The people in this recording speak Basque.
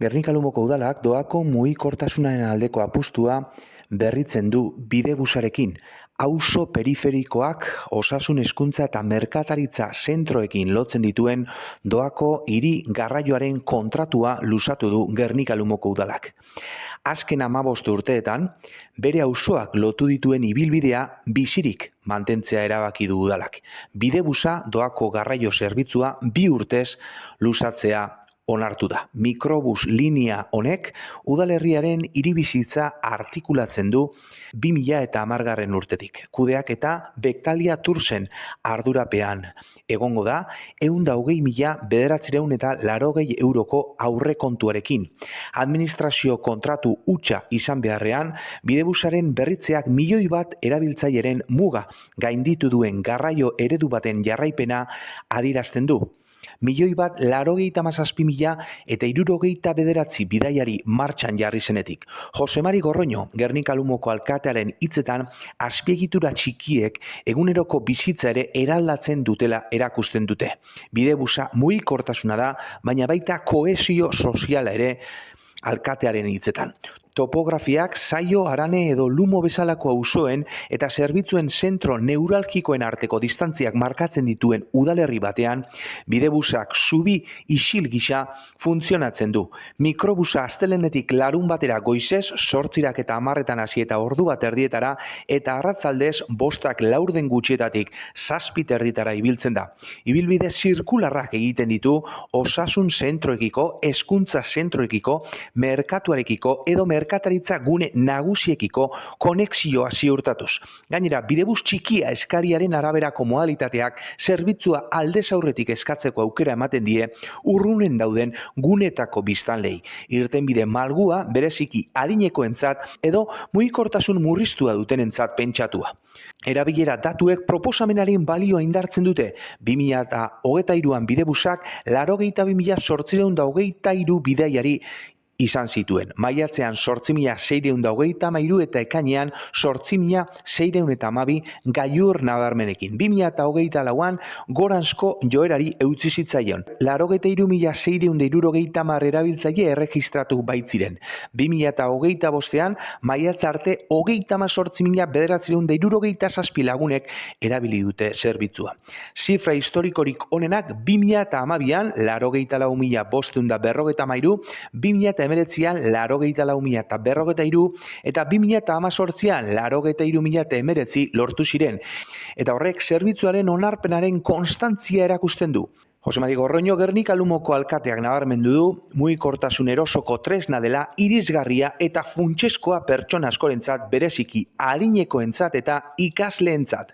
Gernika-Lumoko udalak doako mugikortasunaren aldeko apustua berritzen du bidebusarekin. Auzo periferikoak osasun hezkuntza eta merkataritza zentroekin lotzen dituen doako hiri garraioaren kontratua luzatu du Gernika-Lumoko udalak. Azken 15 urteetan, bere auzoak lotu dituen ibilbidea bizirik mantentzea erabaki du udalak. Bidebusa doako garraio zerbitzua 2 urtez luzatzea onartu da. Mikrobus linea honek udalerriaren hiribizitza artikulatzen du 2010 urtetik. Kudeak eta Bektalia Tursen ardurapean egongo da 120.980 euroko aurrekontuarekin. Administrazio kontratu hutsa izan beharrean, bidebusaren berritzeak 1 milioi bat erabiltzaileren muga gainditu duen garraio eredu baten jarraipena adierazten du. 1.097.069 bidaiari martxan jarri zenetik. Jose Mari Gorroño, Gernika-Lumoko alkatearen hitzetan, azpiegitura txikiek eguneroko bizitza ere eraldatzen dutela erakusten dute. Bidebusa mugikortasuna da, baina baita kohesio soziala ere alkatearen hitzetan. Topografiak Saio, Arane edo Lumo bezalako auzoen eta zerbitzuen zentro neuralgikoen arteko distantziak markatzen dituen udalerri batean, bidebusak zubi isil gisa funtzionatzen du. Mikrobusa astelehenetik larun batera goizez 8 eta 10 hasi eta ordu bat erdietara eta arratzaldez 5:04 gutxietatik 7 erditara ibiltzen da. Ibilbide zirkularrak egiten ditu osasun zentroekiko, hezkuntza zentroekiko, merkatuarekiko edo merkataritza gune nagusiekiko konexioa ziurtatuz. Gainera, bidebus txikia eskariaren araberako modalitateak zerbitzua aldez aurretik eskatzeko aukera ematen die urrunen dauden gunetako biztanlei. Irtenbide malgua bereziki adinekoentzat edo mugikortasun murriztua dutenentzat pentsatua. Erabilera datuek proposamenaren balioa indartzen dute. 2023an bidebusak 82.823 bidaiari izan zituen. Maiatzean 8.623 eta ekainean 8.612 gailur nabarmenekin. 2024an goranzko joerari eutsi zitzaion. 83.670 erabiltzaile erregistratu baitziren. 2025an maiatza arte 38.967 lagunek erabili dute zerbitzua. Zifra historikorik onenak 2012an 84.553, 2019an 84.043 eta 2018an 83.019 lortu ziren. Eta horrek zerbitzuaren onarpenaren konstantzia erakusten du. Jose Mari Gorroño, Gernika-Lumoko alkateak nabarmendu du mugikortasun erosoko tresna dela irisgarria eta funtsezkoa pertsona askorentzat, bereziki adinekoentzat eta ikasleentzat.